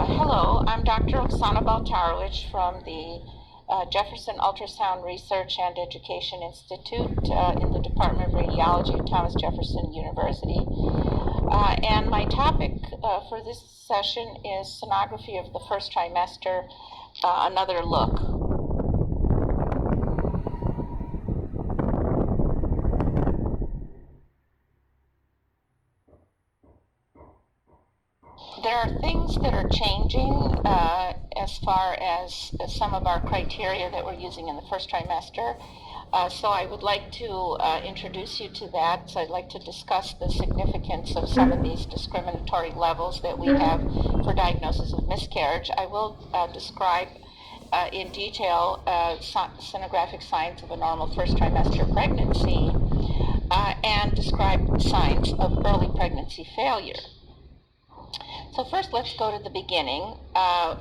Hello, I'm Dr. Oksana Baltarowicz from the Jefferson Ultrasound Research and Education Institute in the Department of Radiology at Thomas Jefferson University. And my topic for this session is sonography of the first trimester, another look. There are things that are changing as far as some of our criteria that we're using in the first trimester. So I would like to introduce you to that. So I'd like to discuss the significance of some of these discriminatory levels that we have for diagnosis of miscarriage. I will describe in detail sonographic signs of a normal first trimester pregnancy and describe signs of early pregnancy failure. So first, let's go to the beginning.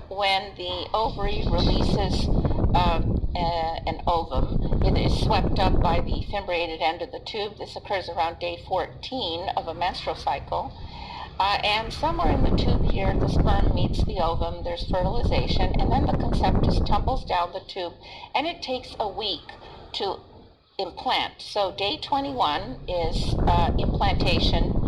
When the ovary releases an ovum, it is swept up by the fimbriated end of the tube. This occurs around day 14 of a menstrual cycle. And somewhere in the tube here, the sperm meets the ovum, there's fertilization, and then the conceptus tumbles down the tube, and it takes a week to implant. So day 21 is implantation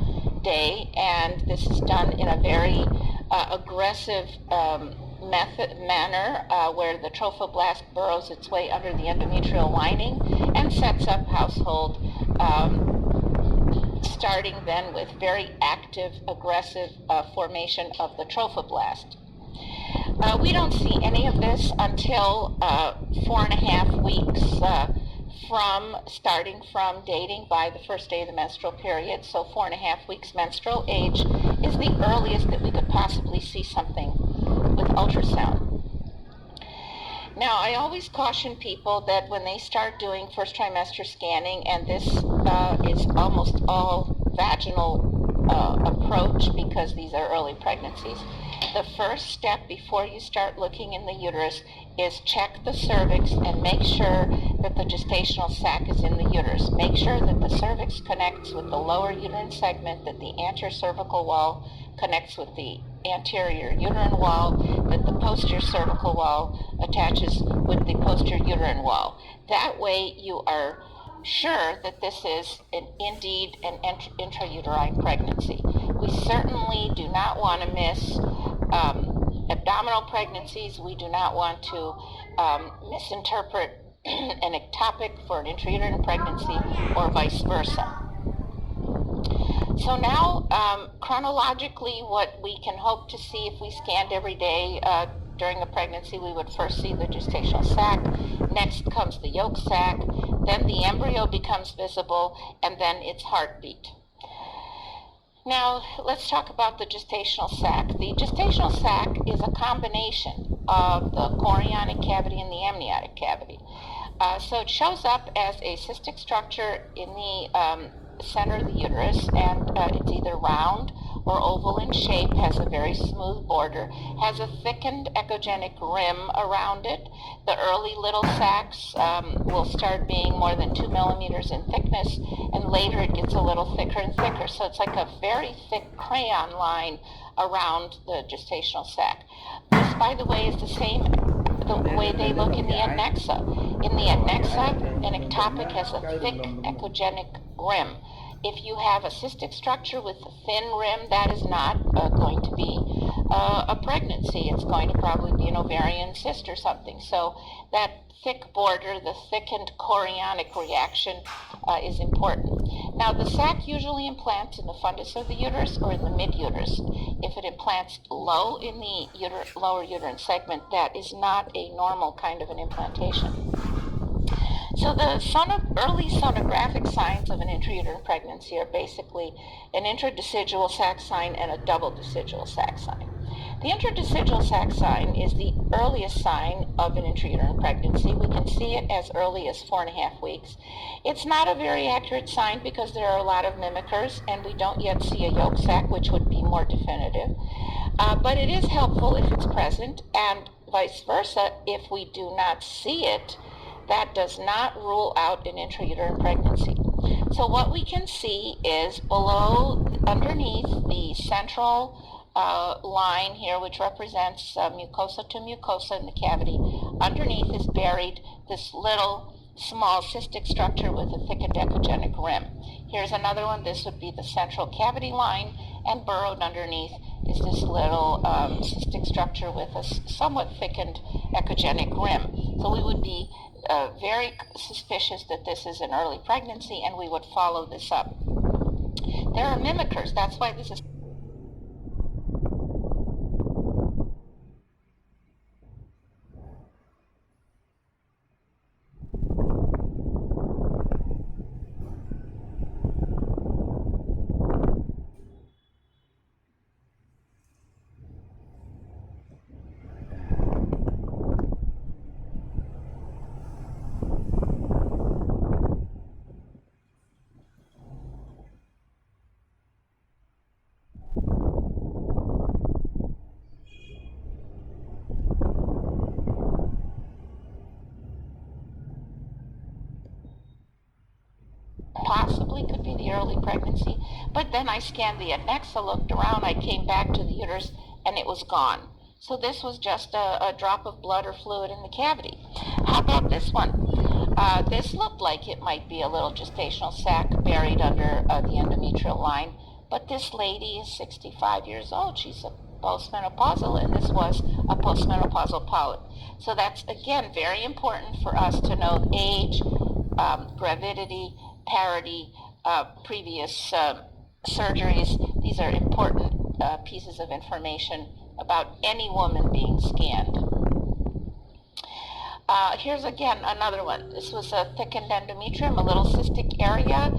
day, and this is done in a very aggressive manner where the trophoblast burrows its way under the endometrial lining and sets up household, starting then with very active, aggressive formation of the trophoblast. We don't see any of this until 4.5 weeks starting from dating by the first day of the menstrual period. So 4.5 weeks menstrual age is the earliest that we could possibly see something with ultrasound. Now, I always caution people that when they start doing first trimester scanning, and this is almost all vaginal approach because these are early pregnancies, the first step before you start looking in the uterus is check the cervix and make sure that the gestational sac is in the uterus. Make sure that the cervix connects with the lower uterine segment, that the anterior cervical wall connects with the anterior uterine wall, that the posterior cervical wall attaches with the posterior uterine wall. That way you are sure that this is indeed an intrauterine pregnancy. We certainly do not want to miss abdominal pregnancies. We do not want to misinterpret an ectopic for an intrauterine pregnancy or vice versa. So now, chronologically, what we can hope to see if we scanned every day during a pregnancy, we would first see the gestational sac, next comes the yolk sac, then the embryo becomes visible, and then its heartbeat. Now, let's talk about the gestational sac. The gestational sac is a combination of the chorionic cavity and the amniotic cavity. So it shows up as a cystic structure in the center of the uterus, and it's either round or oval in shape, has a very smooth border, has a thickened echogenic rim around it. The early little sacs will start being more than 2 millimeters in thickness, and later it gets a little thicker and thicker. So it's like a very thick crayon line around the gestational sac. This, by the way, is the same the way they look in the adnexa. In the adnexa, an ectopic has a thick echogenic rim. If you have a cystic structure with a thin rim, that is not going to be a pregnancy. It's going to probably be an ovarian cyst or something. So that thick border, the thickened chorionic reaction is important. Now, the sac usually implants in the fundus of the uterus or in the mid-uterus. If it implants low in the lower uterine segment, that is not a normal kind of an implantation. So the early sonographic signs of an intrauterine pregnancy are basically an intradecidual sac sign and a double decidual sac sign. The intradecidual sac sign is the earliest sign of an intrauterine pregnancy. We can see it as early as 4.5 weeks. It's not a very accurate sign because there are a lot of mimickers, and we don't yet see a yolk sac, which would be more definitive. But it is helpful if it's present, and vice versa, if we do not see it, that does not rule out an intrauterine pregnancy. So what we can see is underneath the central line here, which represents mucosa to mucosa in the cavity. Underneath is buried this little small cystic structure with a thickened echogenic rim. Here's another one. This would be the central cavity line, and burrowed underneath is this little cystic structure with a somewhat thickened echogenic rim. So we would be very suspicious that this is an early pregnancy, and we would follow this up. There are mimickers. That's why this is possibly could be the early pregnancy, but then I scanned the adnexa, looked around, I came back to the uterus, and it was gone. So this was just a drop of blood or fluid in the cavity. How about this one? This looked like it might be a little gestational sac buried under the endometrial line, but this lady is 65 years old. She's a postmenopausal, and this was a postmenopausal polyp. So that's, again, very important for us to know age, gravidity, parity, previous surgeries. These are important pieces of information about any woman being scanned. Here's again another one. This was a thickened endometrium, a little cystic area.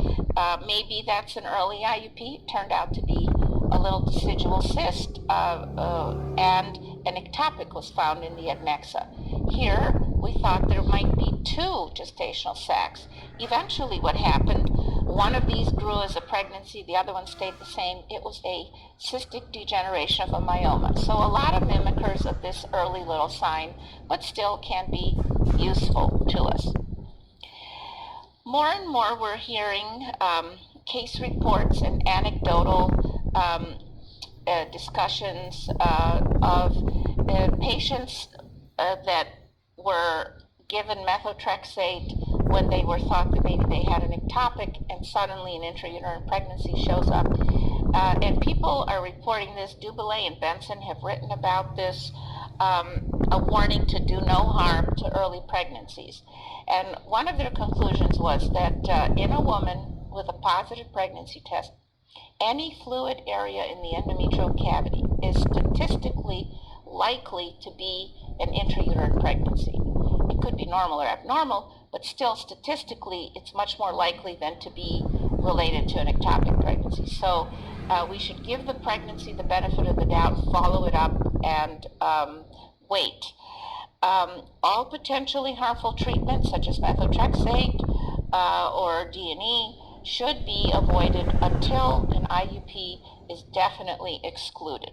Maybe that's an early IUP. It turned out to be a little decidual cyst, and an ectopic was found in the adnexa. Here, we thought there might be two gestational sacs. Eventually what happened, one of these grew as a pregnancy, the other one stayed the same. It was a cystic degeneration of a myoma. So a lot of mimickers of this early little sign, but still can be useful to us. More and more we're hearing case reports and anecdotal discussions of patients that were given methotrexate when they were thought that maybe they had an ectopic, and suddenly an intrauterine pregnancy shows up. And people are reporting this. Dubélé and Benson have written about this, a warning to do no harm to early pregnancies. And one of their conclusions was that in a woman with a positive pregnancy test, any fluid area in the endometrial cavity is statistically likely to be an intrauterine pregnancy. It could be normal or abnormal, but still statistically it's much more likely than to be related to an ectopic pregnancy. So we should give the pregnancy the benefit of the doubt, follow it up, and wait. All potentially harmful treatments such as methotrexate or D&E should be avoided until an IUP is definitely excluded.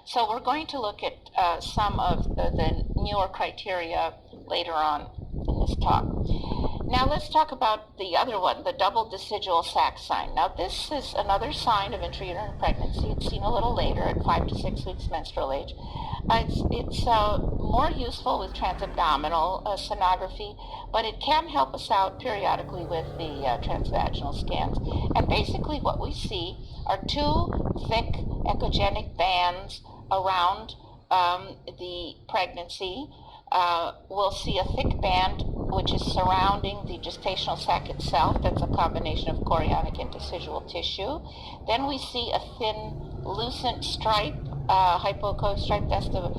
So we're going to look at some of the newer criteria later on in this talk. Now let's talk about the other one, the double decidual sac sign. Now this is another sign of intrauterine pregnancy. It's seen a little later at 5 to 6 weeks menstrual age. It's more useful with transabdominal sonography, but it can help us out periodically with the transvaginal scans. And basically what we see are two thick echogenic bands around the pregnancy. We'll see a thick band which is surrounding the gestational sac itself. That's a combination of chorionic and decidual tissue. Then we see a thin, lucent stripe, hypoechoic stripe. That's the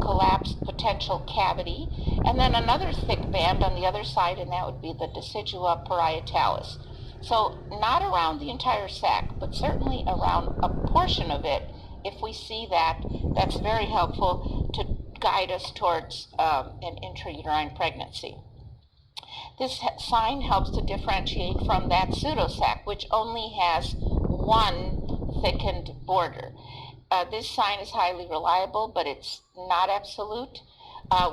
collapsed potential cavity. And then another thick band on the other side, and that would be the decidua parietalis. So not around the entire sac, but certainly around a portion of it. If we see that, that's very helpful to guide us towards an intrauterine pregnancy. This sign helps to differentiate from that pseudosac, which only has one thickened border. This sign is highly reliable, but it's not absolute.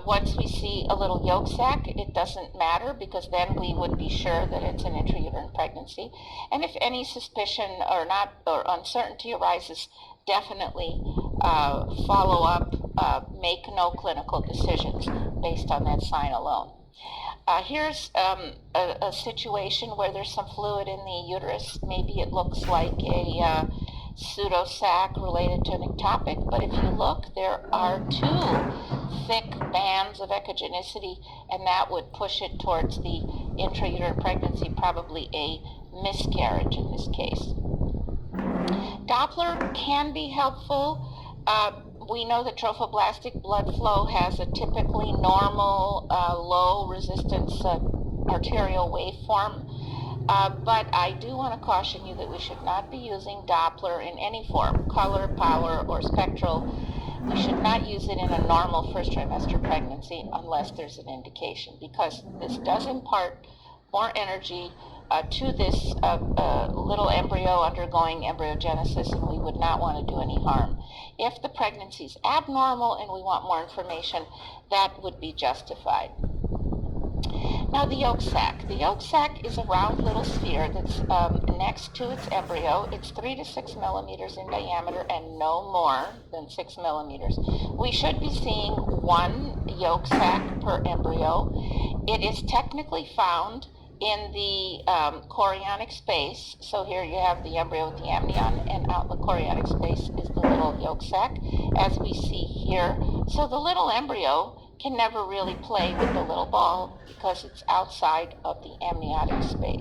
Once we see a little yolk sac, it doesn't matter, because then we would be sure that it's an intrauterine pregnancy. And if any suspicion or uncertainty arises, definitely follow up, make no clinical decisions based on that sign alone. Here's a situation where there's some fluid in the uterus. Maybe it looks like a pseudosac related to an ectopic, but if you look, there are two thick bands of echogenicity, and that would push it towards the intrauterine pregnancy, probably a miscarriage in this case. Doppler can be helpful. We know that trophoblastic blood flow has a typically normal, low resistance arterial waveform. But I do want to caution you that we should not be using Doppler in any form, color, power, or spectral. We should not use it in a normal first trimester pregnancy unless there's an indication, because this does impart more energy to this little embryo undergoing embryogenesis, and we would not want to do any harm. If the pregnancy is abnormal and we want more information, that would be justified. Now, the yolk sac. The yolk sac is a round little sphere that's next to its embryo. It's 3 to 6 millimeters in diameter and no more than 6 millimeters. We should be seeing one yolk sac per embryo. It is technically found in the chorionic space. So here you have the embryo with the amnion, and out in the chorionic space is the little yolk sac, as we see here. So the little embryo can never really play with the little ball because it's outside of the amniotic space.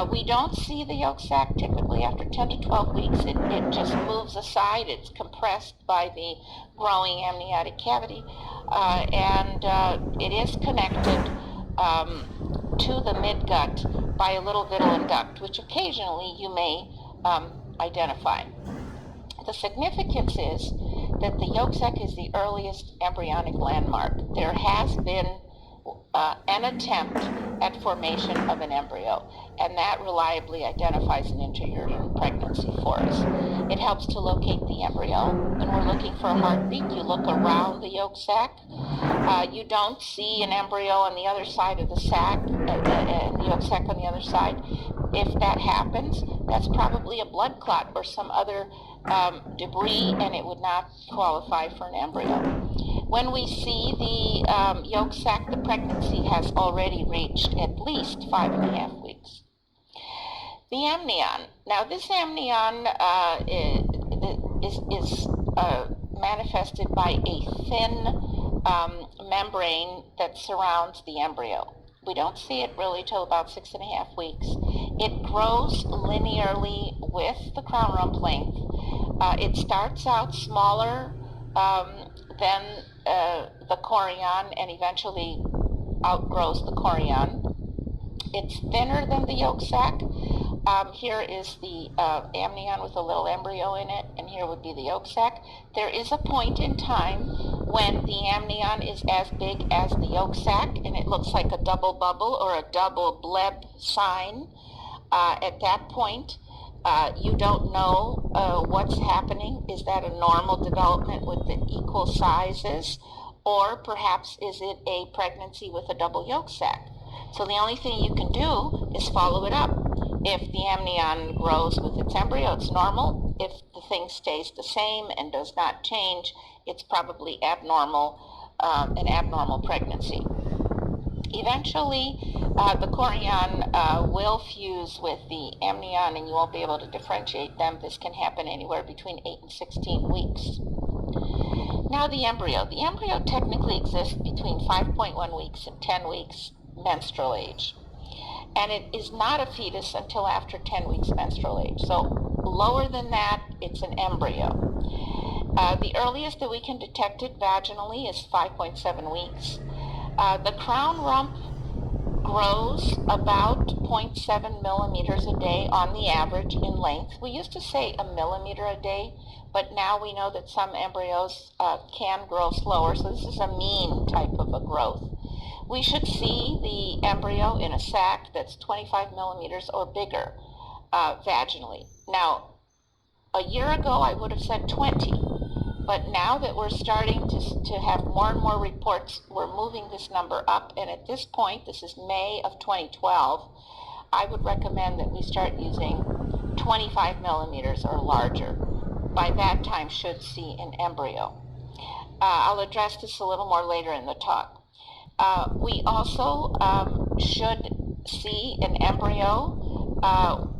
We don't see the yolk sac typically after 10 to 12 weeks. It just moves aside. It's compressed by the growing amniotic cavity, and it is connected to the midgut by a little vitelline duct, which occasionally you may identify. The significance is that the yolk sac is the earliest embryonic landmark. There has been an attempt at formation of an embryo, and that reliably identifies an intrauterine pregnancy for us. It helps to locate the embryo. When we're looking for a heartbeat, you look around the yolk sac. You don't see an embryo on the other side of the sac, and the yolk sac on the other side. If that happens, that's probably a blood clot or some other debris, and it would not qualify for an embryo. When we see the yolk sac, the pregnancy has already reached at least 5.5 weeks. The amnion. Now, this amnion is manifested by a thin membrane that surrounds the embryo. We don't see it really till about 6.5 weeks. It grows linearly with the crown rump length. It starts out smaller than the chorion and eventually outgrows the chorion. It's thinner than the yolk sac. Here is the amnion with a little embryo in it, and here would be the yolk sac. There is a point in time when the amnion is as big as the yolk sac, and it looks like a double bubble or a double bleb sign. At that point, you don't know what's happening. Is that a normal development with the equal sizes, or perhaps is it a pregnancy with a double yolk sac? So the only thing you can do is follow it up. If the amnion grows with its embryo, it's normal. If the thing stays the same and does not change, it's probably abnormal, an abnormal pregnancy. Eventually, the chorion will fuse with the amnion, and you won't be able to differentiate them. This can happen anywhere between 8 and 16 weeks. Now, the embryo. The embryo technically exists between 5.1 weeks and 10 weeks menstrual age. And it is not a fetus until after 10 weeks menstrual age. So lower than that, it's an embryo. The earliest that we can detect it vaginally is 5.7 weeks. The crown rump grows about 0.7 millimeters a day on the average in length. We used to say a millimeter a day, but now we know that some embryos can grow slower, so this is a mean type of a growth. We should see the embryo in a sac that's 25 millimeters or bigger vaginally. Now, a year ago I would have said 20, but now that we're starting to have more and more reports, we're moving this number up, and at this point, this is May of 2012, I would recommend that we start using 25 millimeters or larger. by that time should see an embryo. I'll address this a little more later in the talk. We also should see an embryo.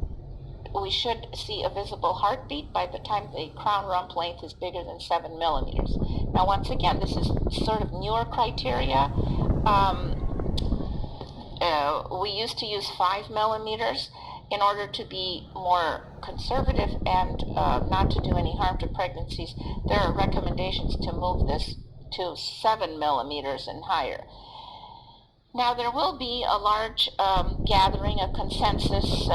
We should see a visible heartbeat by the time the crown rump length is bigger than 7 millimeters. Now, once again, this is sort of newer criteria. We used to use 5 millimeters in order to be more conservative and not to do any harm to pregnancies. There are recommendations to move this to 7 millimeters and higher. Now, there will be a large gathering, a consensus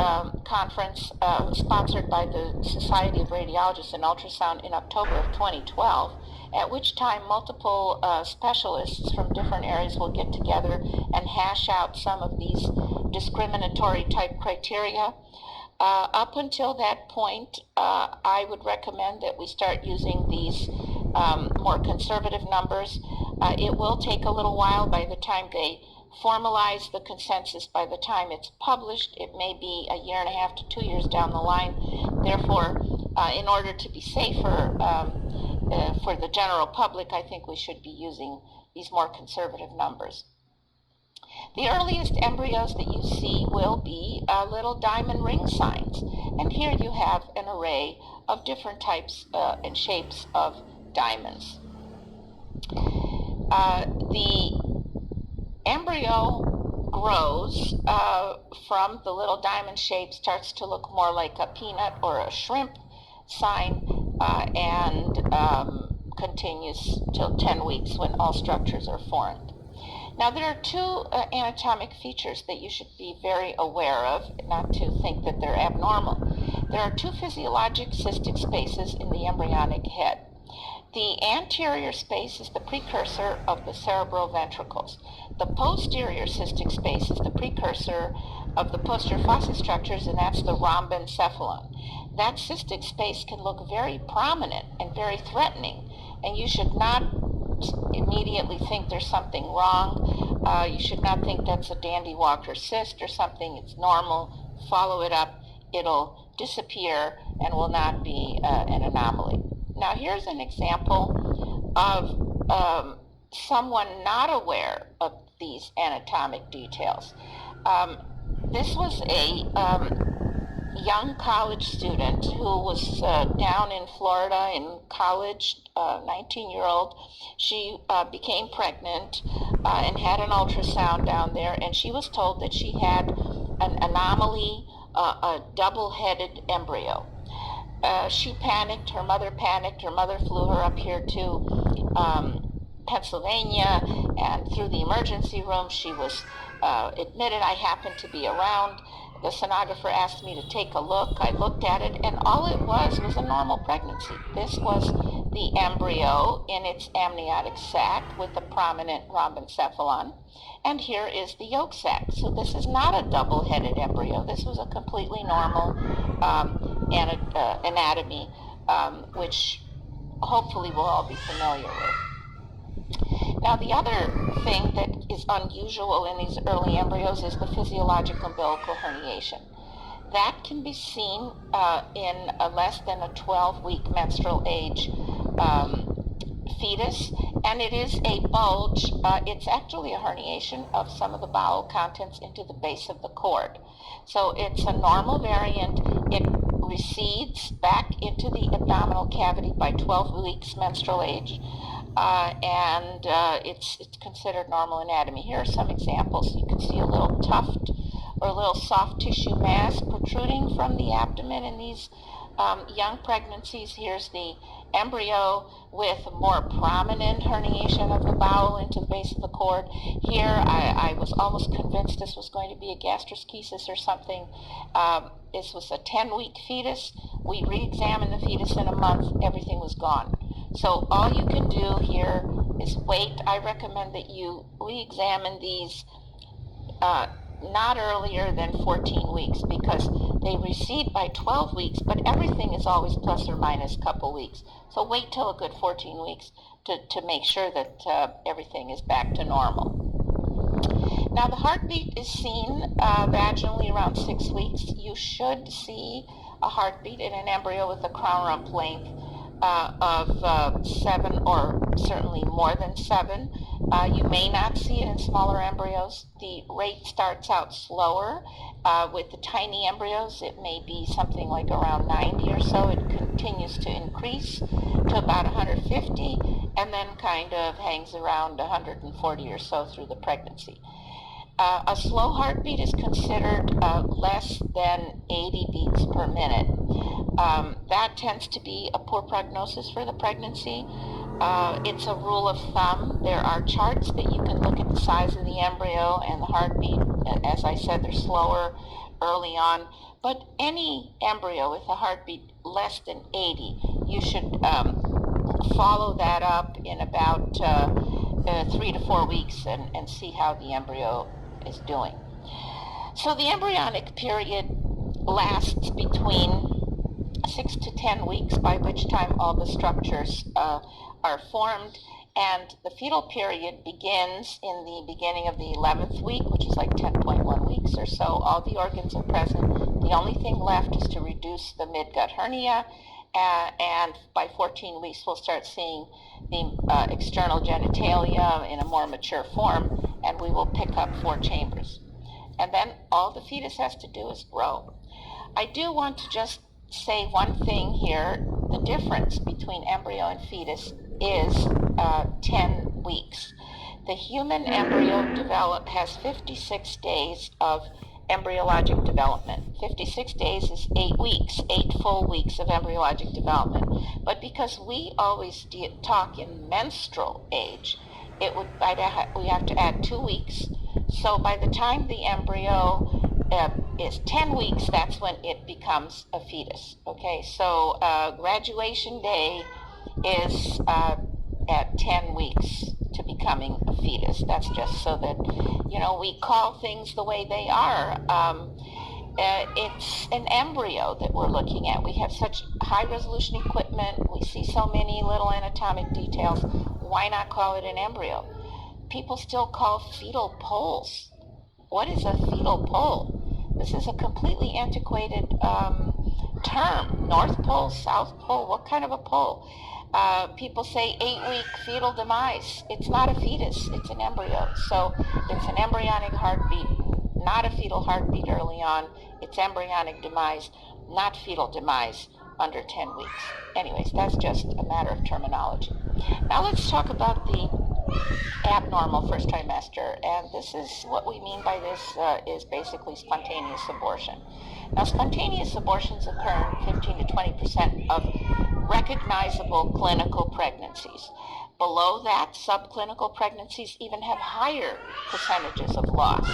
conference sponsored by the Society of Radiologists in Ultrasound in October of 2012, at which time multiple specialists from different areas will get together and hash out some of these discriminatory type criteria. Up until that point, I would recommend that we start using these more conservative numbers. It will take a little while by the time they formalize the consensus. By the time it's published, it may be 1.5 years to 2 years down the line. Therefore, in order to be safer for the general public, I think we should be using these more conservative numbers. The earliest embryos that you see will be little diamond ring signs. And here you have an array of different types and shapes of diamonds. The embryo grows from the little diamond shape, starts to look more like a peanut or a shrimp sign, and continues till 10 weeks when all structures are formed. Now, there are two anatomic features that you should be very aware of, not to think that they're abnormal. There are two physiologic cystic spaces in the embryonic head. The anterior space is the precursor of the cerebral ventricles. The posterior cystic space is the precursor of the posterior fossa structures, and that's the rhombencephalon. That cystic space can look very prominent and very threatening, and you should not immediately think there's something wrong. You should not think that's a Dandy Walker cyst or something. It's normal. Follow it up. It'll disappear and will not be an anomaly. Now, here's an example of someone not aware of these anatomic details. This was a young college student who was down in Florida in college, 19-year-old. She became pregnant and had an ultrasound down there, and she was told that she had an anomaly, a double-headed embryo. She panicked, her mother flew her up here to Pennsylvania, and through the emergency room she was admitted. I happened to be around. The sonographer asked me to take a look. I looked at it, and all it was a normal pregnancy. This was the embryo in its amniotic sac with a prominent rhombencephalon, and here is the yolk sac. So this is not a double-headed embryo. This was a completely normal anatomy, which hopefully we'll all be familiar with. Now, the other thing that is unusual in these early embryos is the physiologic umbilical herniation. That can be seen in a less than a 12-week menstrual age fetus, and it is a bulge. It's actually a herniation of some of the bowel contents into the base of the cord. So it's a normal variant. It recedes back into the abdominal cavity by 12 weeks menstrual age. And it's considered normal anatomy. Here are some examples. You can see a little tuft or a little soft tissue mass protruding from the abdomen in these young pregnancies. Here's the embryo with a more prominent herniation of the bowel into the base of the cord. Here, I was almost convinced this was going to be a gastroschisis or something. This was a 10-week fetus. We re-examined the fetus in a month. Everything was gone. So all you can do here is wait. I recommend that you re-examine these not earlier than 14 weeks, because they recede by 12 weeks, but everything is always plus or minus a couple weeks. So wait till a good 14 weeks to make sure that everything is back to normal. Now, the heartbeat is seen vaginally around 6 weeks. You should see a heartbeat in an embryo with a crown rump length of 7 or certainly more than 7. You may not see it in smaller embryos. The rate starts out slower. With the tiny embryos, it may be something like around 90 or so. It continues to increase to about 150 and then kind of hangs around 140 or so through the pregnancy. A slow heartbeat is considered less than 80 beats per minute. That tends to be a poor prognosis for the pregnancy. It's a rule of thumb. There are charts that you can look at the size of the embryo and the heartbeat. As I said, they're slower early on. But any embryo with a heartbeat less than 80, you should follow that up in about 3 to 4 weeks and see how the embryo is doing. So the embryonic period lasts between 6 to 10 weeks, by which time all the structures are formed, and the fetal period begins in the beginning of the 11th week, which is like 10.1 weeks or so. All the organs are present. The only thing left is to reduce the midgut hernia, and by 14 weeks we'll start seeing the external genitalia in a more mature form, and we will pick up 4 chambers. And then all the fetus has to do is grow. I do want to just say one thing here. The difference between embryo and fetus is 10 weeks. The human embryo has 56 days of embryologic development. 56 days is 8 weeks, 8 full weeks of embryologic development. But because we always talk in menstrual age, we have to add 2 weeks. So by the time the embryo is 10 weeks, that's when it becomes a fetus. Okay, so graduation day is at 10 weeks to becoming a fetus. That's just so that, we call things the way they are. It's an embryo that we're looking at. We have such high resolution equipment. We see so many little anatomic details. Why not call it an embryo? People still call fetal poles. What is a fetal pole? This is a completely antiquated term. North Pole, South Pole, what kind of a pole? People say 8-week fetal demise. It's not a fetus, it's an embryo. So it's an embryonic heartbeat, not a fetal heartbeat early on. It's embryonic demise, not fetal demise under 10 weeks. Anyways, that's just a matter of terminology. Now let's talk about the abnormal first trimester, and this is what we mean by this is basically spontaneous abortion. Now, spontaneous abortions occur in 15 to 20% of recognizable clinical pregnancies. Below that, subclinical pregnancies even have higher percentages of loss.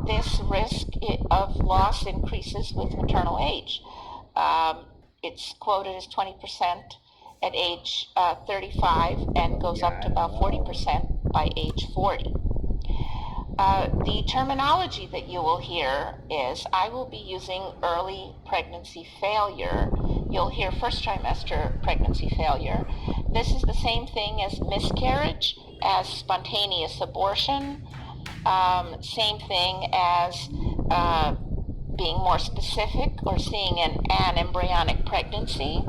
This risk of loss increases with maternal age. It's quoted as 20% at age 35 and goes up to about 40% by age 40. The terminology that you will hear is, I will be using early pregnancy failure. You'll hear first trimester pregnancy failure. This is the same thing as miscarriage, as spontaneous abortion, same thing as being more specific or seeing an embryonic pregnancy,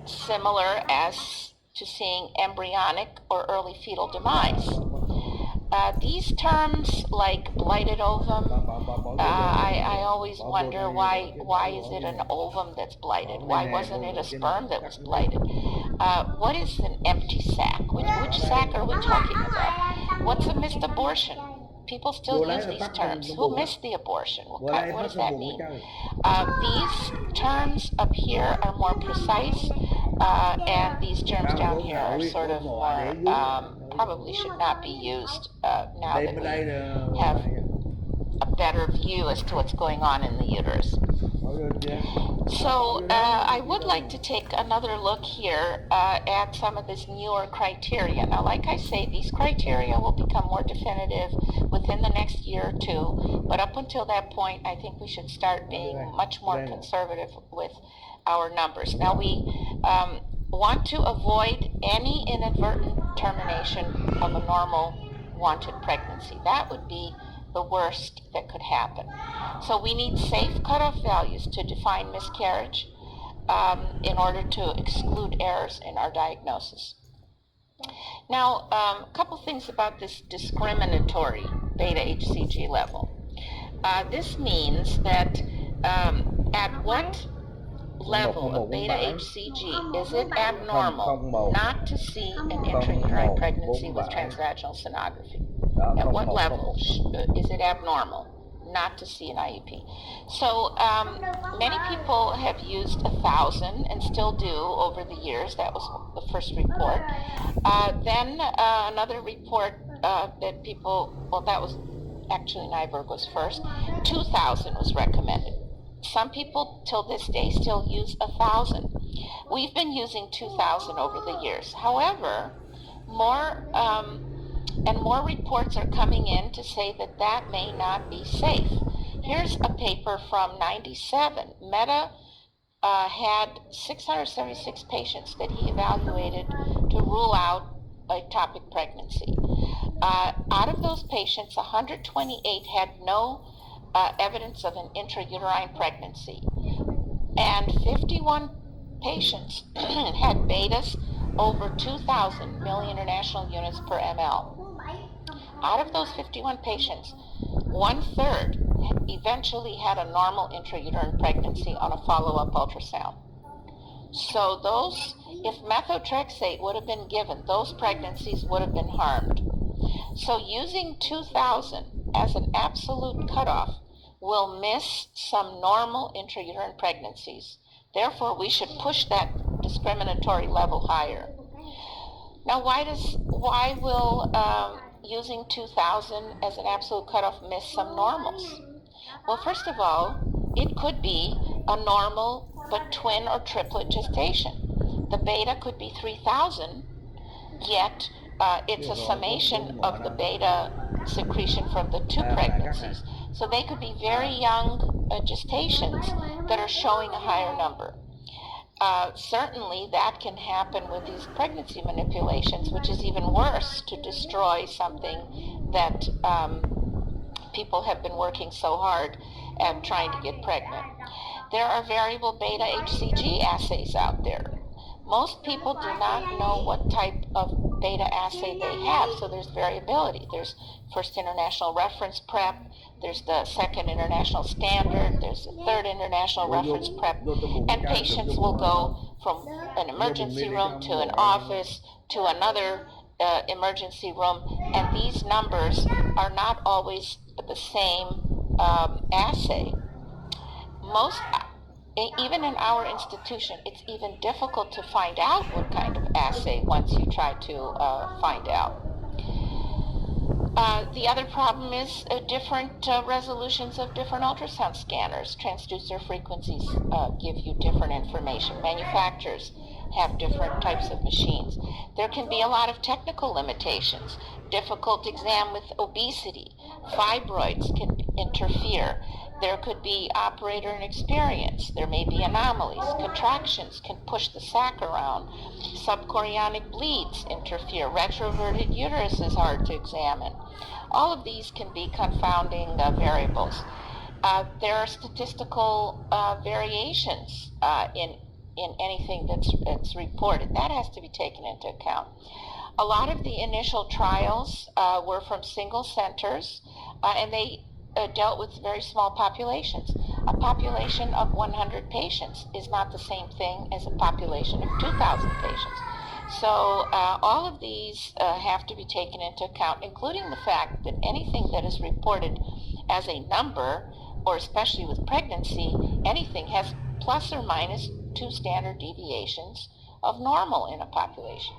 similar as to seeing embryonic or early fetal demise. These terms like blighted ovum, I always wonder why is it an ovum that's blighted? Why wasn't it a sperm that was blighted? What is an empty sac? Which sac are we talking about? What's a missed abortion? People still use these terms. Who missed the abortion? What does that mean? These terms up here are more precise, and these terms down here are sort of more, probably should not be used now that we have a better view as to what's going on in the uterus. So I would like to take another look here at some of this newer criteria. Now, like I say, these criteria will become more definitive within the next year or two, but up until that point, I think we should start being much more conservative with our numbers. Now, we want to avoid any inadvertent termination of a normal wanted pregnancy. That would be the worst that could happen. So we need safe cutoff values to define miscarriage. in order to exclude errors in our diagnosis. Now, a couple things about this discriminatory beta-HCG level. This means that at what level of beta-HCG is it abnormal not to see an intrauterine pregnancy with transvaginal sonography? At what level is it abnormal not to see an IUP? So many people have used 1,000 and still do over the years. That was the first report. Then another report that people, well, that was actually Nyberg was first, 2,000 was recommended. Some people till this day still use 1,000. We've been using 2,000 over the years. However, more and more reports are coming in to say that that may not be safe. Here's a paper from '97. Mehta had 676 patients that he evaluated to rule out ectopic pregnancy. Out of those patients, 128 had no evidence of an intrauterine pregnancy, and 51 patients had betas over 2,000 milli international units per ml. Out of those 51 patients, 1/3 eventually had a normal intrauterine pregnancy on a follow-up ultrasound. So those, if methotrexate would have been given, those pregnancies would have been harmed. So using 2,000 as an absolute cutoff will miss some normal intrauterine pregnancies. Therefore, we should push that discriminatory level higher. Now, why will using 2,000 as an absolute cutoff miss some normals? Well, first of all, it could be a normal but twin or triplet gestation. The beta could be 3,000, yet it's a summation of the beta secretion from the two pregnancies. So they could be very young gestations that are showing a higher number. Certainly that can happen with these pregnancy manipulations, which is even worse, to destroy something that people have been working so hard at trying to get pregnant. There are variable beta HCG assays out there. Most people do not know what type of beta assay they have, so there's variability. There's First International Reference Prep, there's the Second International Standard, there's the Third International Reference Prep, and patients will go from an emergency room to an office to another emergency room, and these numbers are not always the same assay. Even in our institution, it's even difficult to find out what kind of assay once you try to find out. The other problem is different resolutions of different ultrasound scanners. Transducer frequencies give you different information. Manufacturers have different types of machines. There can be a lot of technical limitations. Difficult exam with obesity. Fibroids can interfere. There could be operator inexperience. There may be anomalies. Contractions can push the sac around. Subchorionic bleeds interfere. Retroverted uterus is hard to examine. All of these can be confounding variables. There are statistical variations in anything that's reported. That has to be taken into account. A lot of the initial trials were from single centers, and they dealt with very small populations. A population of 100 patients is not the same thing as a population of 2,000 patients. So all of these have to be taken into account, including the fact that anything that is reported as a number, or especially with pregnancy, anything has plus or minus 2 standard deviations of normal in a population.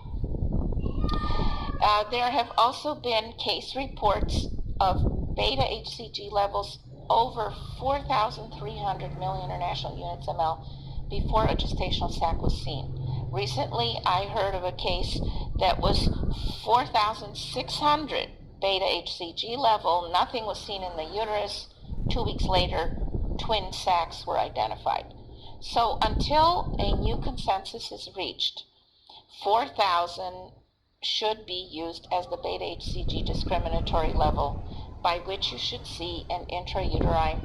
There have also been case reports of beta HCG levels over 4,300 milli international units ml before a gestational sac was seen. Recently, I heard of a case that was 4,600 beta HCG level. Nothing was seen in the uterus. 2 weeks later, twin sacs were identified. So until a new consensus is reached, 4,000 should be used as the beta HCG discriminatory level by which you should see an intrauterine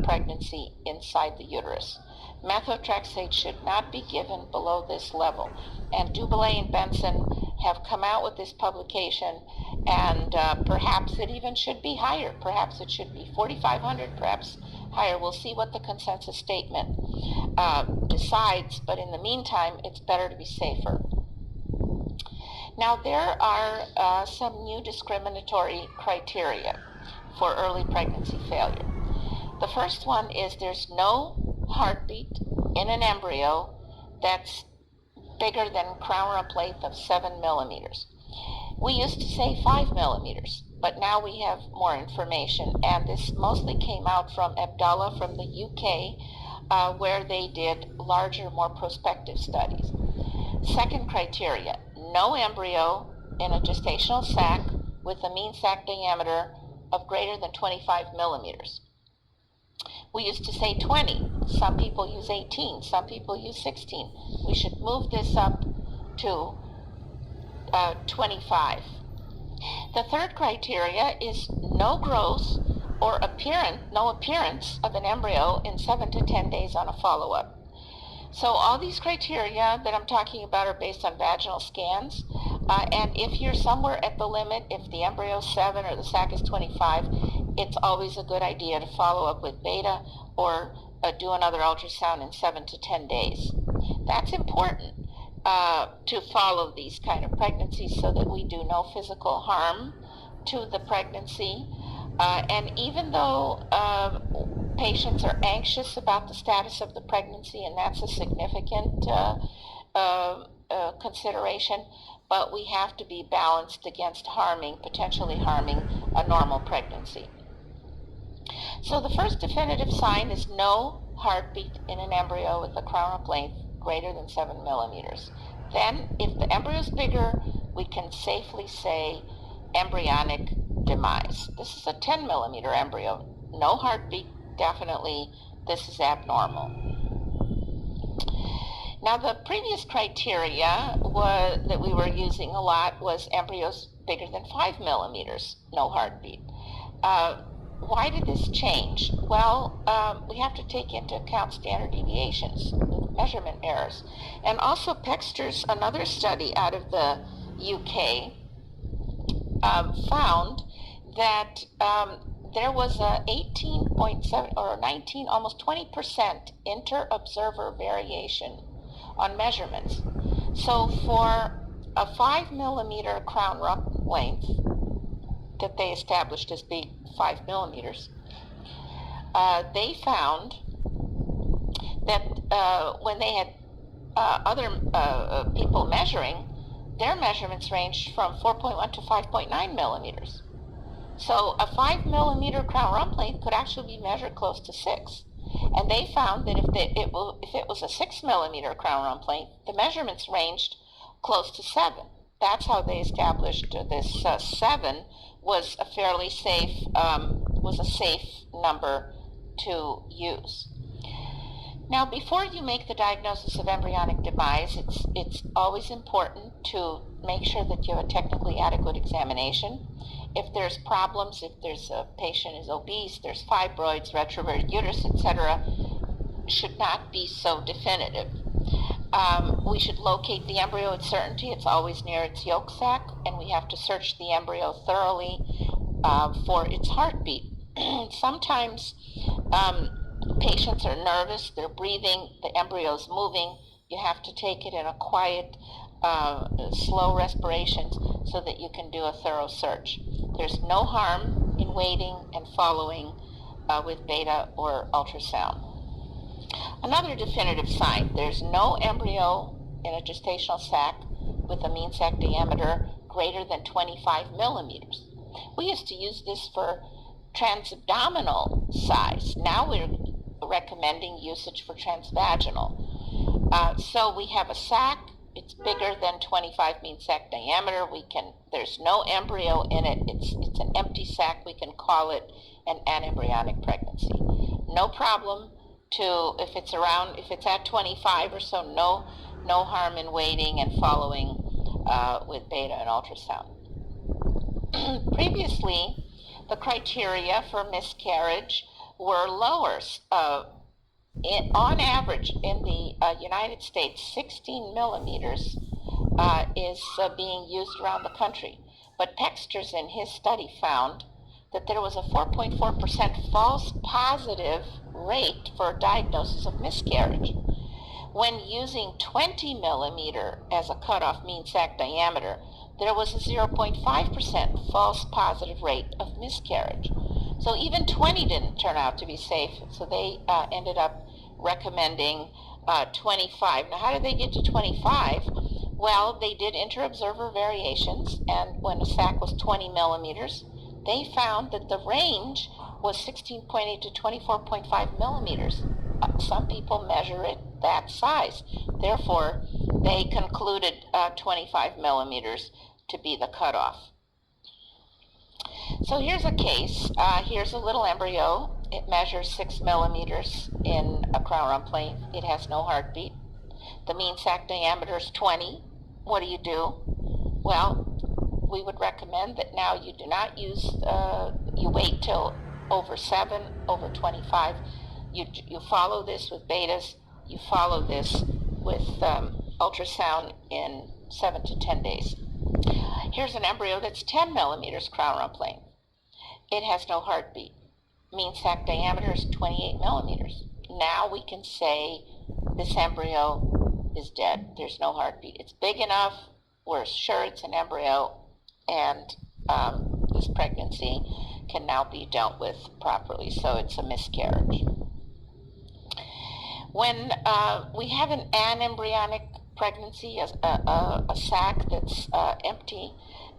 pregnancy inside the uterus. Methotrexate should not be given below this level. And Dubélé and Benson have come out with this publication, and perhaps it even should be higher. Perhaps it should be 4,500, perhaps higher. We'll see what the consensus statement decides, but in the meantime, it's better to be safer. Now, there are some new discriminatory criteria for early pregnancy failure. The first one is there's no heartbeat in an embryo that's bigger than crown rump length of 7 millimeters. We used to say 5 millimeters, but now we have more information, and this mostly came out from Abdullah from the UK, where they did larger, more prospective studies. Second criteria, no embryo in a gestational sac with a mean sac diameter of greater than 25 millimeters. We used to say 20. Some people use 18. Some people use 16. We should move this up to 25. The third criteria is no growth or no appearance of an embryo in 7 to 10 days on a follow-up. So all these criteria that I'm talking about are based on vaginal scans, and if you're somewhere at the limit, if the embryo is 7 or the sac is 25, it's always a good idea to follow up with beta or do another ultrasound in 7 to 10 days. That's important to follow these kind of pregnancies so that we do no physical harm to the pregnancy. And even though patients are anxious about the status of the pregnancy, and that's a significant consideration, but we have to be balanced against potentially harming a normal pregnancy. So the first definitive sign is no heartbeat in an embryo with a crown rump length greater than 7 millimeters. Then, if the embryo is bigger, we can safely say embryonic demise. This is a 10 millimeter embryo. No heartbeat, definitely this is abnormal. Now, the previous criteria that we were using a lot was embryos bigger than 5 millimeters, no heartbeat. Why did this change? Well, we have to take into account standard deviations, measurement errors. And also Pexter's, another study out of the UK, found that there was a 18.7 or 19, almost 20% inter-observer variation on measurements. So for a 5 millimeter crown rump length that they established as being 5 millimeters, they found that when they had other people measuring, their measurements ranged from 4.1 to 5.9 millimeters. So a 5 millimeter crown rump length could actually be measured close to 6. And they found that if it was a 6 millimeter crown rump length, the measurements ranged close to 7. That's how they established this 7 was a fairly safe, was a safe number to use. Now, before you make the diagnosis of embryonic demise, it's always important to make sure that you have a technically adequate examination. If there's problems, if there's a patient is obese, there's fibroids, retroverted uterus, etc., should not be so definitive. We should locate the embryo with certainty. It's always near its yolk sac, and we have to search the embryo thoroughly for its heartbeat. Sometimes patients are nervous, they're breathing, the embryo's moving. You have to take it in a quiet, slow respirations so that you can do a thorough search. There's no harm in waiting and following with beta or ultrasound. Another definitive sign, there's no embryo in a gestational sac with a mean sac diameter greater than 25 millimeters. We used to use this for transabdominal size. Now we're recommending usage for transvaginal. So we have a sac, it's bigger than 25 mean sac diameter. There's no embryo in it. It's an empty sac. We can call it an anembryonic pregnancy. No problem if it's at 25 or so, no harm in waiting and following with beta and ultrasound. Previously, the criteria for miscarriage were lower. On average, in the United States, 16 millimeters is being used around the country. But Pexters in his study found that there was a 4.4% false positive rate for diagnosis of miscarriage. When using 20 millimeter as a cutoff mean sac diameter, there was a 0.5% false positive rate of miscarriage. So even 20 didn't turn out to be safe, so they ended up recommending 25. Now, how did they get to 25? Well, they did inter-observer variations, and when a sac was 20 millimeters, they found that the range was 16.8 to 24.5 millimeters. Some people measure it that size. Therefore, they concluded 25 millimeters to be the cutoff. So here's a case. Here's a little embryo. It measures 6 millimeters in a crown rump length. It has no heartbeat. The mean sac diameter is 20. What do? Well, we would recommend that now you do not use, you wait till over 7, over 25. You follow this with betas. You follow this with ultrasound in 7 to 10 days. Here's an embryo that's 10 millimeters crown rump length. It has no heartbeat. Mean sac diameter is 28 millimeters. Now we can say this embryo is dead. There's no heartbeat. It's big enough. We're sure it's an embryo, and this pregnancy can now be dealt with properly. So it's a miscarriage. When we have an anembryonic pregnancy, a sac that's empty,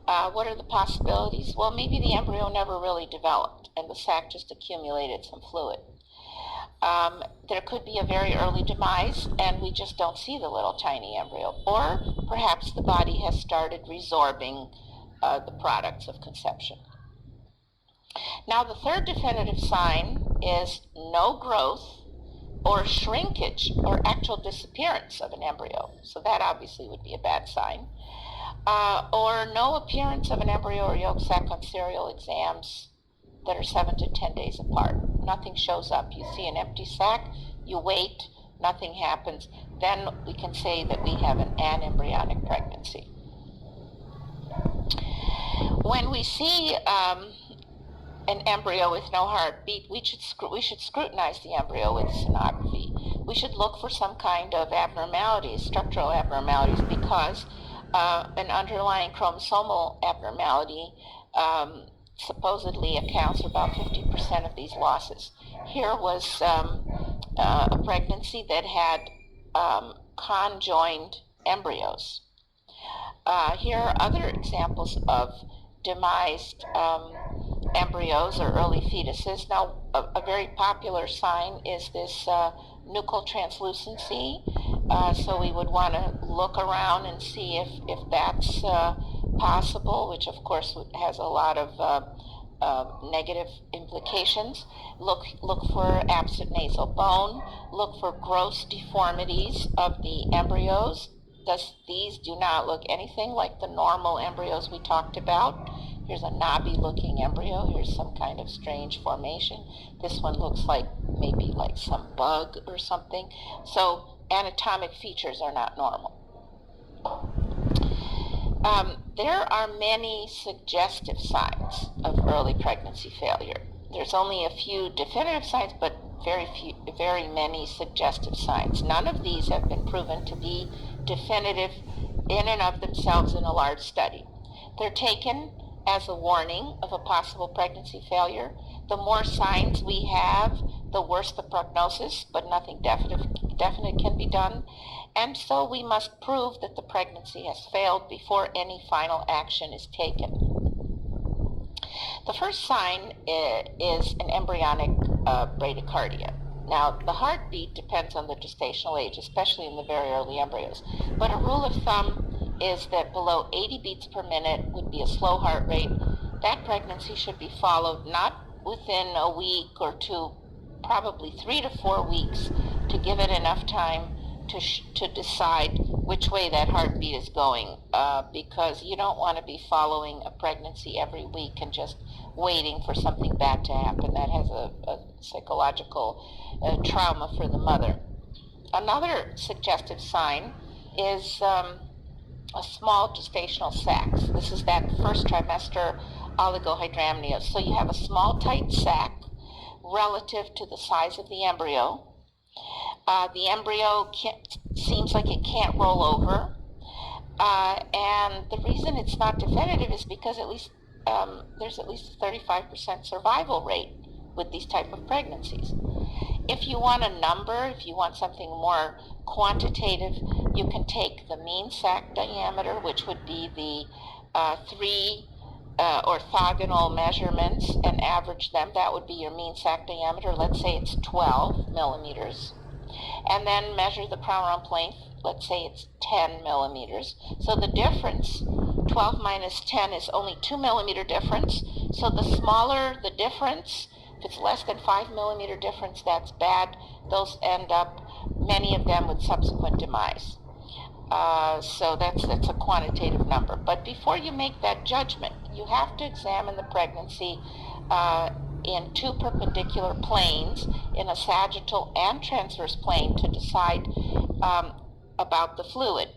what are the possibilities? Well, maybe the embryo never really developed and the sac just accumulated some fluid. There could be a very early demise and we just don't see the little tiny embryo. Or perhaps the body has started resorbing the products of conception. Now, the third definitive sign is no growth or shrinkage or actual disappearance of an embryo. So that obviously would be a bad sign. Or no appearance of an embryo or yolk sac on serial exams that are 7 to 10 days apart. Nothing shows up. You see an empty sac, you wait, nothing happens. Then we can say that we have an anembryonic pregnancy. When we see an embryo with no heartbeat, we should scrutinize the embryo with sonography. We should look for some kind of abnormalities, structural abnormalities, because an underlying chromosomal abnormality supposedly accounts for about 50% of these losses. Here was a pregnancy that had conjoined embryos. Here are other examples of demised embryos or early fetuses. Now, a very popular sign is this nuchal translucency. So we would want to look around and see if that's possible, which of course has a lot of negative implications. Look for absent nasal bone. Look for gross deformities of the embryos. These do not look anything like the normal embryos we talked about. Here's a knobby-looking embryo. Here's some kind of strange formation. This one looks like maybe like some bug or something. So anatomic features are not normal. There are many suggestive signs of early pregnancy failure. There's only a few definitive signs, but very many suggestive signs. None of these have been proven to be definitive in and of themselves in a large study. They're taken as a warning of a possible pregnancy failure. The more signs we have, the worse the prognosis, but nothing definite can be done. And so we must prove that the pregnancy has failed before any final action is taken. The first sign is an embryonic bradycardia. Now, the heartbeat depends on the gestational age, especially in the very early embryos. But a rule of thumb is that below 80 beats per minute would be a slow heart rate. That pregnancy should be followed not within a week or two, probably 3 to 4 weeks, to give it enough time to decide which way that heartbeat is going, because you don't want to be following a pregnancy every week and just waiting for something bad to happen. That has a psychological trauma for the mother. Another suggestive sign is a small gestational sac. This is that first trimester oligohydramnios. So you have a small, tight sac relative to the size of the embryo. The embryo seems like it can't roll over. And the reason it's not definitive is because there's at least a 35% survival rate with these type of pregnancies. If you want a number, if you want something more quantitative, you can take the mean sac diameter, which would be the three orthogonal measurements, and average them. That would be your mean sac diameter. Let's say it's 12 millimeters. And then measure the crown rump length. Let's say it's 10 millimeters. So the difference, 12 minus 10, is only 2 millimeter difference. So the smaller the difference, if it's less than 5 millimeter difference, that's bad. Those end up, many of them, with subsequent demise. So that's a quantitative number. But before you make that judgment, you have to examine the pregnancy in two perpendicular planes, in a sagittal and transverse plane, to decide about the fluid.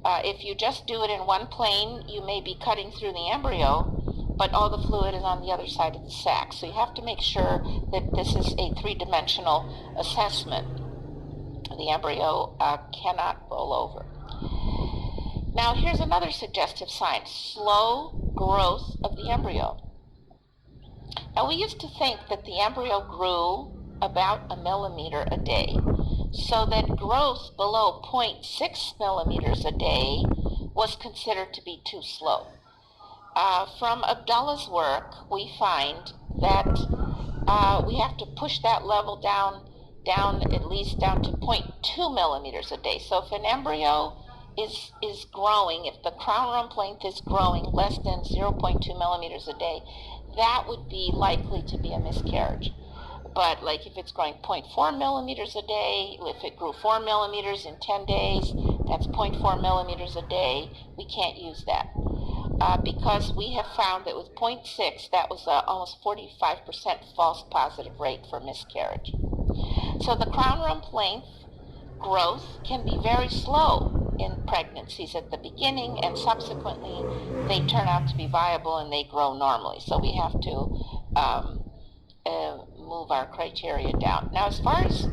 If you just do it in one plane, you may be cutting through the embryo, but all the fluid is on the other side of the sac. So you have to make sure that this is a three-dimensional assessment. The embryo cannot roll over. Now here's another suggestive sign: slow growth of the embryo. Now we used to think that the embryo grew about 1 millimeter a day, so that growth below 0.6 millimeters a day was considered to be too slow. From Abdullah's work, we find that we have to push that level down at least down to 0.2 millimeters a day. So if an embryo is growing, if the crown rump length is growing less than 0.2 millimeters a day, that would be likely to be a miscarriage. But like if it's growing 0.4 millimeters a day, if it grew 4 millimeters in 10 days, that's 0.4 millimeters a day. We can't use that. Because we have found that with 0.6, that was almost 45% false positive rate for miscarriage. So the crown rump length growth can be very slow in pregnancies at the beginning, and subsequently they turn out to be viable and they grow normally. So we have to move our criteria down. Now, as far as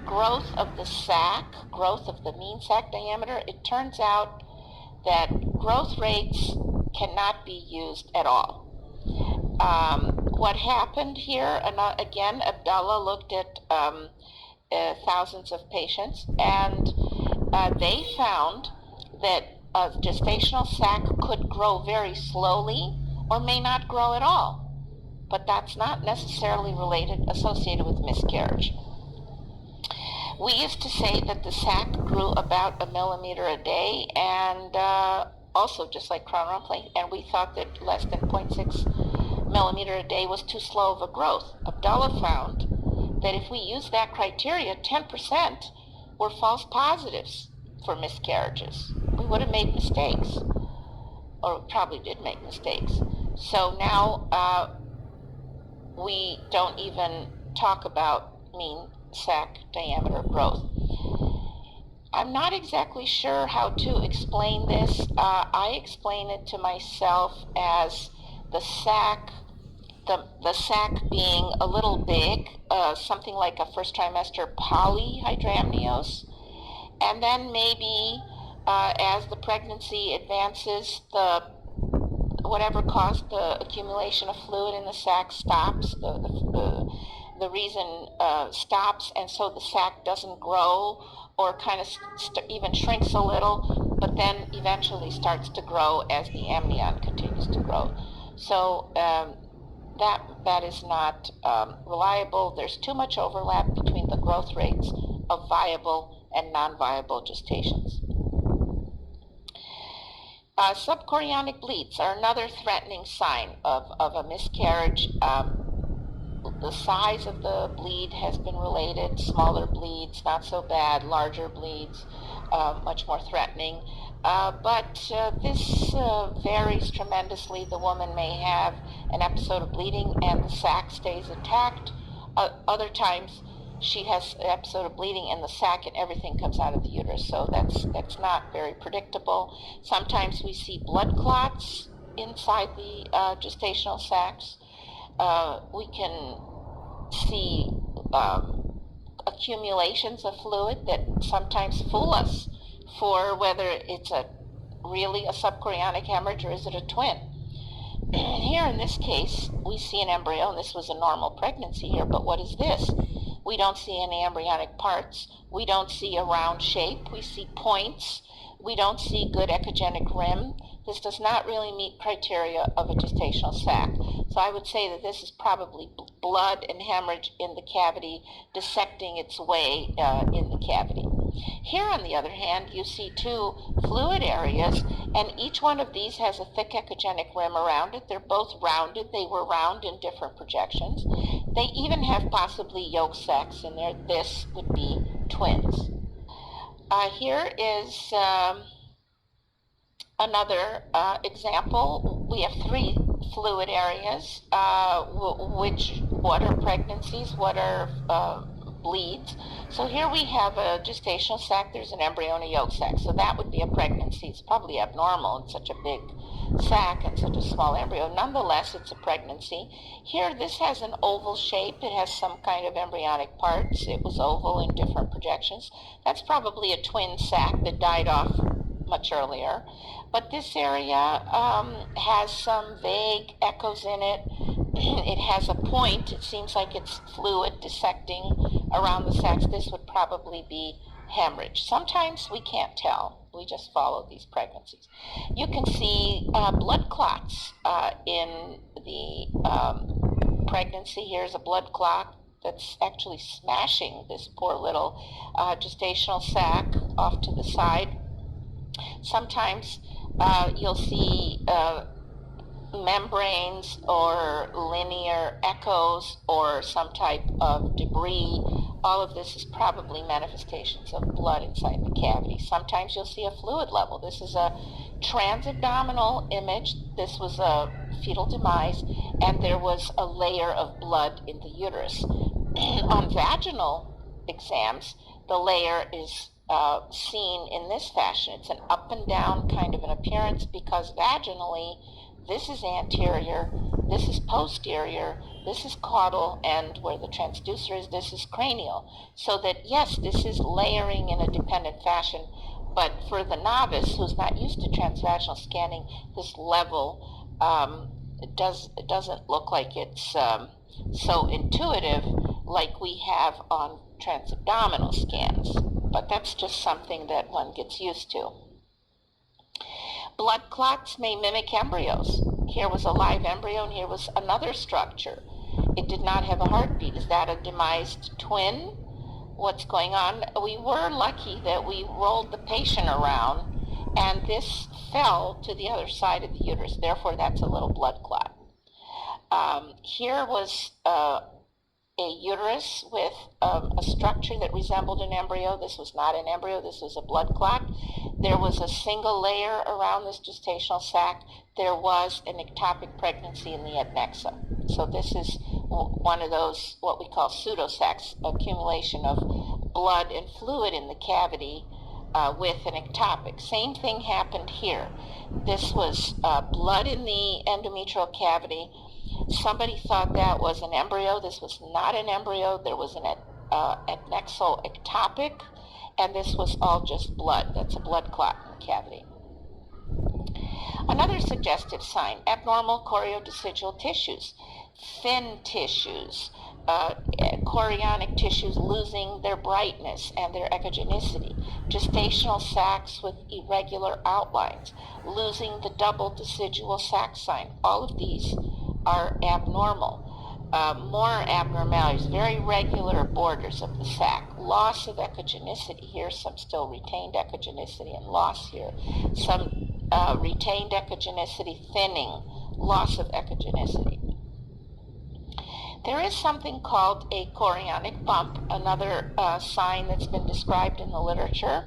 growth of the sac, growth of the mean sac diameter, it turns out that growth rates cannot be used at all. What happened here, again, Abdullah looked at thousands of patients, and they found that a gestational sac could grow very slowly or may not grow at all. But that's not necessarily associated with miscarriage. We used to say that the sac grew about 1 millimeter a day, and also just like crown rump length, and we thought that less than 0.6 millimeter a day was too slow of a growth. Abdullah found that if we used that criteria, 10% were false positives for miscarriages. We would have made mistakes, or probably did make mistakes. So now we don't even talk about mean sac diameter growth. I'm not exactly sure how to explain this. I explain it to myself as the sac being a little big, something like a first trimester polyhydramnios, and then maybe as the pregnancy advances, whatever caused the accumulation of fluid in the sac stops. The reason stops, and so the sac doesn't grow, or kind of even shrinks a little, but then eventually starts to grow as the amnion continues to grow. So that is not reliable. There's too much overlap between the growth rates of viable and non-viable gestations. Subchorionic bleeds are another threatening sign of a miscarriage. The size of the bleed has been related. Smaller bleeds, not so bad. Larger bleeds, much more threatening. But this varies tremendously. The woman may have an episode of bleeding and the sac stays intact. Other times she has an episode of bleeding and the sac and everything comes out of the uterus. So that's not very predictable. Sometimes we see blood clots inside the gestational sacs. We can see accumulations of fluid that sometimes fool us for whether it's really a subchorionic hemorrhage or is it a twin. Here in this case, we see an embryo, and this was a normal pregnancy here, but what is this? We don't see any embryonic parts. We don't see a round shape. We see points. We don't see good echogenic rim. This does not really meet criteria of a gestational sac. So I would say that this is probably blood and hemorrhage in the cavity dissecting its way in the cavity. Here, on the other hand, you see two fluid areas, and each one of these has a thick echogenic rim around it. They're both rounded. They were round in different projections. They even have possibly yolk sacs in there. This would be twins. Here is another example. We have three fluid areas. What are pregnancies? What are bleeds? So here we have a gestational sac. There's an embryo and a yolk sac. So that would be a pregnancy. It's probably abnormal in such a big sac and such a small embryo. Nonetheless, it's a pregnancy. Here, this has an oval shape. It has some kind of embryonic parts. It was oval in different projections. That's probably a twin sac that died off much earlier. But this area has some vague echoes in it. It has a point. It seems like it's fluid dissecting around the sacs. This would probably be hemorrhage. Sometimes we can't tell. We just follow these pregnancies. You can see blood clots in the pregnancy. Here's a blood clot that's actually smashing this poor little gestational sac off to the side. Sometimes you'll see membranes or linear echoes or some type of debris. All of this is probably manifestations of blood inside the cavity. Sometimes you'll see a fluid level. This is a transabdominal image. This was a fetal demise, and there was a layer of blood in the uterus. On vaginal exams, the layer is seen in this fashion. It's an up and down kind of an appearance because vaginally, this is anterior, this is posterior, this is caudal, and where the transducer is, this is cranial. So that, yes, this is layering in a dependent fashion, but for the novice who's not used to transvaginal scanning, this level it doesn't look like it's so intuitive like we have on transabdominal scans. But that's just something that one gets used to. Blood clots may mimic embryos. Here was a live embryo and here was another structure. It did not have a heartbeat. Is that a demised twin? What's going on? We were lucky that we rolled the patient around and this fell to the other side of the uterus. Therefore, that's a little blood clot. Here was a uterus with a structure that resembled an embryo. This was not an embryo. This was a blood clot. There was a single layer around this gestational sac. There was an ectopic pregnancy in the adnexa. So this is one of those, what we call pseudosacs, accumulation of blood and fluid in the cavity with an ectopic. Same thing happened here. This was blood in the endometrial cavity. Somebody thought that was an embryo. This was not an embryo. There was an adnexal ectopic, and this was all just blood. That's a blood clot in the cavity. Another suggestive sign, abnormal choriodecidual tissues, thin tissues, chorionic tissues losing their brightness and their echogenicity, gestational sacs with irregular outlines, losing the double decidual sac sign. All of these are abnormal. More abnormalities, very regular borders of the sac, loss of echogenicity. Here's some still retained echogenicity and loss here. Some retained echogenicity, thinning, loss of echogenicity. There is something called a chorionic bump, another sign that's been described in the literature.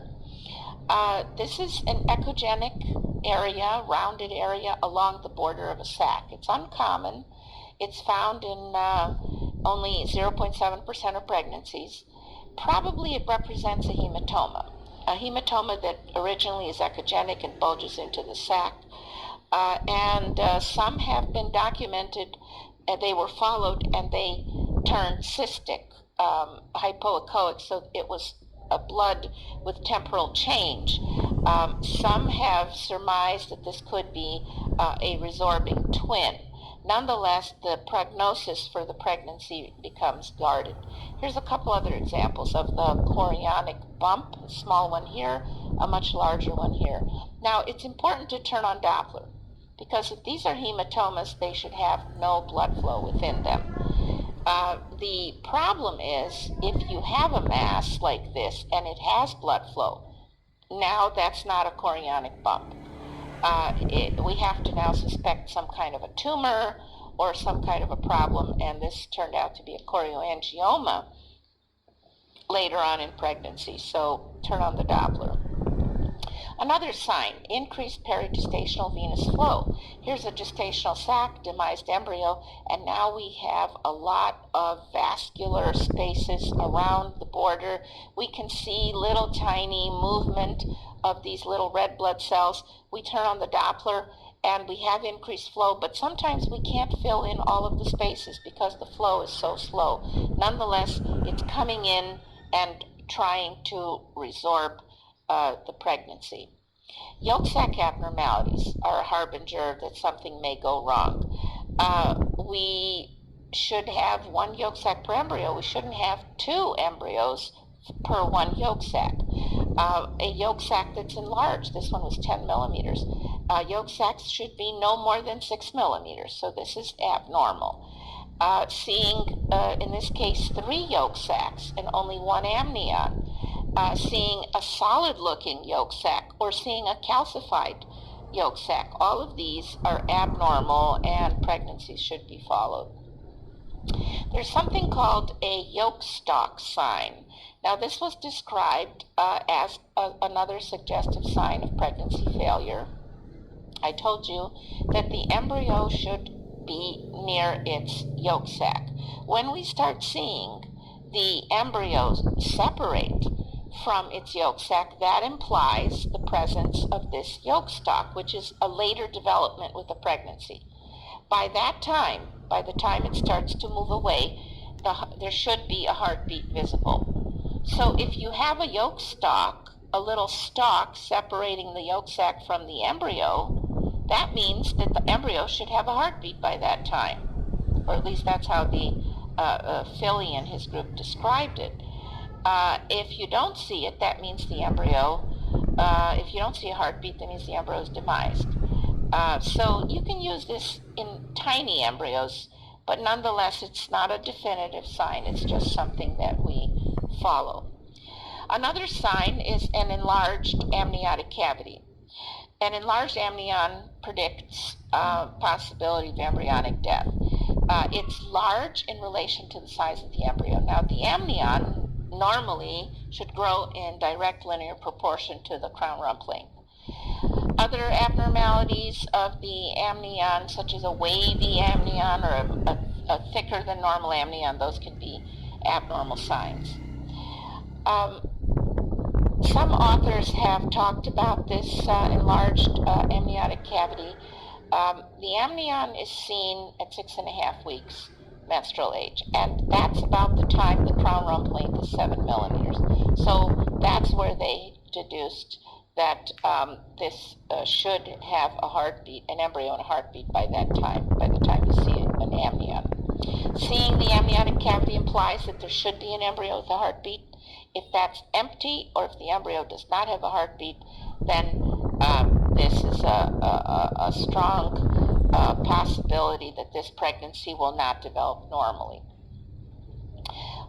This is an echogenic area, rounded area along the border of a sac. It's uncommon. It's found in only 0.7% of pregnancies. Probably it represents a hematoma that originally is echogenic and bulges into the sac. And some have been documented, they were followed and they turned cystic, hypoechoic, so it was a blood with temporal change. Some have surmised that this could be a resorbing twin. Nonetheless, the prognosis for the pregnancy becomes guarded. Here's a couple other examples of the chorionic bump, a small one here, a much larger one here. Now, it's important to turn on Doppler, because if these are hematomas, they should have no blood flow within them. The problem is, if you have a mass like this and it has blood flow, now that's not a chorionic bump. We have to now suspect some kind of a tumor or some kind of a problem, and this turned out to be a chorioangioma later on in pregnancy, so turn on the Doppler. Another sign, increased perigestational venous flow. Here's a gestational sac, demised embryo, and now we have a lot of vascular spaces around the border. We can see little tiny movement of these little red blood cells. We turn on the Doppler and we have increased flow, but sometimes we can't fill in all of the spaces because the flow is so slow. Nonetheless, it's coming in and trying to resorb the pregnancy. Yolk sac abnormalities are a harbinger that something may go wrong. We should have one yolk sac per embryo. We shouldn't have two embryos per one yolk sac. A yolk sac that's enlarged, this one was 10 millimeters. Yolk sacs should be no more than 6 millimeters, so this is abnormal. Seeing, in this case, 3 yolk sacs and only 1 amnion. Seeing a solid-looking yolk sac or seeing a calcified yolk sac. All of these are abnormal and pregnancies should be followed. There's something called a yolk stalk sign. Now, this was described as another suggestive sign of pregnancy failure. I told you that the embryo should be near its yolk sac. When we start seeing the embryos separate from its yolk sac, that implies the presence of this yolk stalk, which is a later development with the pregnancy. By that time, by the time it starts to move away, there should be a heartbeat visible. So if you have a yolk stalk, a little stalk separating the yolk sac from the embryo, that means that the embryo should have a heartbeat by that time. Or at least that's how the Philly and his group described it. If you don't see it, that means the embryo, if you don't see a heartbeat, that means the embryo is demised. So you can use this in tiny embryos, but nonetheless, it's not a definitive sign. It's just something that we follow. Another sign is an enlarged amniotic cavity. An enlarged amnion predicts possibility of embryonic death. It's large in relation to the size of the embryo. Now, the amnion normally should grow in direct linear proportion to the crown rump length. Other abnormalities of the amnion, such as a wavy amnion or a thicker than normal amnion, those can be abnormal signs. Some authors have talked about this enlarged amniotic cavity. The amnion is seen at 6.5 weeks menstrual age, and that's about the time the crown rump length is 7 millimeters. So that's where they deduced that this should have a heartbeat, an embryo and a heartbeat by that time, by the time you see an amnion. Seeing the amniotic cavity implies that there should be an embryo with a heartbeat. If that's empty, or if the embryo does not have a heartbeat, then this is a strong possibility that this pregnancy will not develop normally.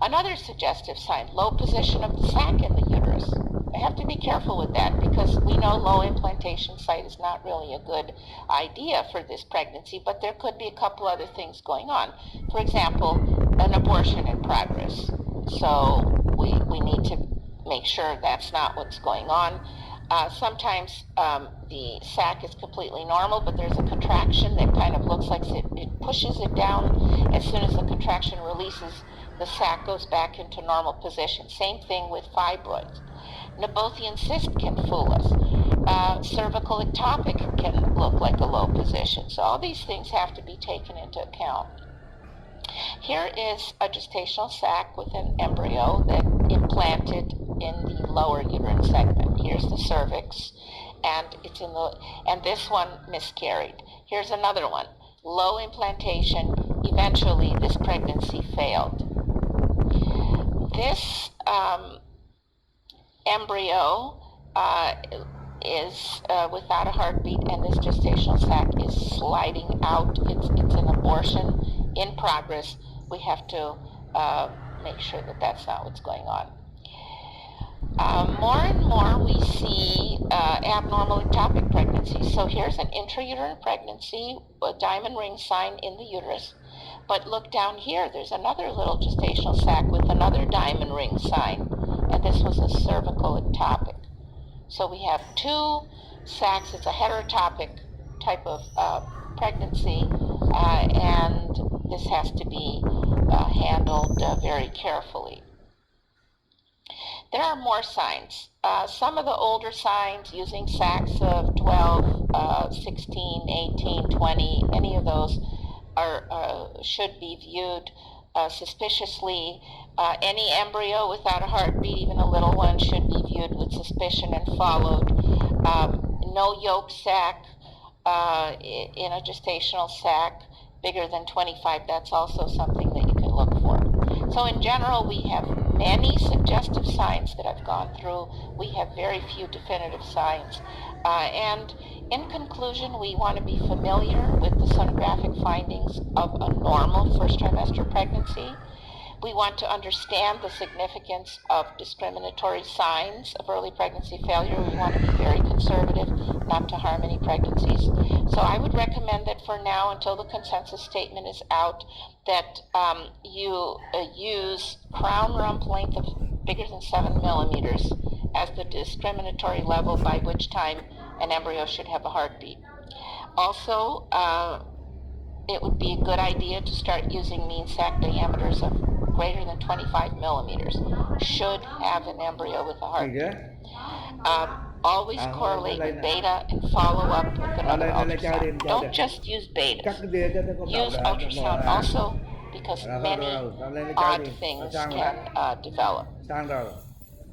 Another suggestive sign, low position of the sac in the uterus. I have to be careful with that because we know low implantation site is not really a good idea for this pregnancy, but there could be a couple other things going on. For example, an abortion in progress. So we need to make sure that's not what's going on. Sometimes the sac is completely normal, but there's a contraction that kind of looks like it pushes it down. As soon as the contraction releases, the sac goes back into normal position. Same thing with fibroids. Nabothian cyst can fool us. Cervical ectopic can look like a low position. So all these things have to be taken into account. Here is a gestational sac with an embryo that implanted in the lower uterine segment. Here's the cervix, and this one miscarried. Here's another one, low implantation. Eventually, this pregnancy failed. This embryo is without a heartbeat, and this gestational sac is sliding out. It's an abortion in progress. We have to make sure that that's not what's going on. More and more we see abnormal ectopic pregnancies. So here's an intrauterine pregnancy, a diamond ring sign in the uterus. But look down here, there's another little gestational sac with another diamond ring sign, and this was a cervical ectopic. So we have two sacs. It's a heterotopic type of pregnancy, and this has to be handled very carefully. There are more signs. Some of the older signs using sacs of 12, 16, 18, 20, any of those should be viewed suspiciously. Any embryo without a heartbeat, even a little one, should be viewed with suspicion and followed. No yolk sac in a gestational sac bigger than 25, that's also something that you can look for. So in general, we have many suggestive signs that I've gone through. We have very few definitive signs. And in conclusion, we want to be familiar with the sonographic findings of a normal first trimester pregnancy. We want to understand the significance of discriminatory signs of early pregnancy failure. We want to be very conservative, not to harm any pregnancies. So I would recommend that for now, until the consensus statement is out, that you use crown rump length of bigger than 7 millimeters as the discriminatory level by which time an embryo should have a heartbeat. Also, it would be a good idea to start using mean sac diameters of greater than 25 millimeters. Should have an embryo with a heartbeat. Always correlate with beta and follow up with another ultrasound. Don't just use beta. Use ultrasound also, because many odd things can develop.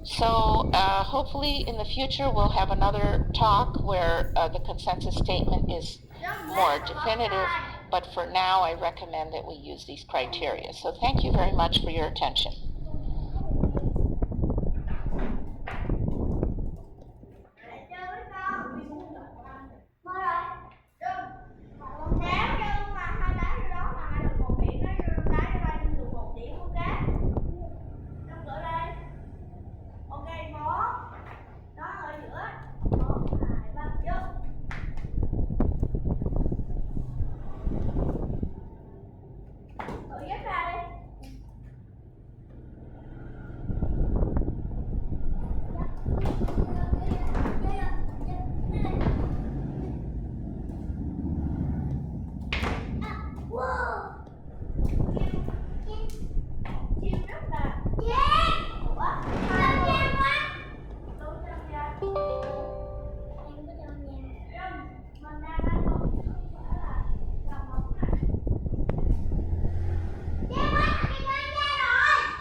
So hopefully in the future we'll have another talk where the consensus statement is more definitive, but for now I recommend that we use these criteria. So thank you very much for your attention.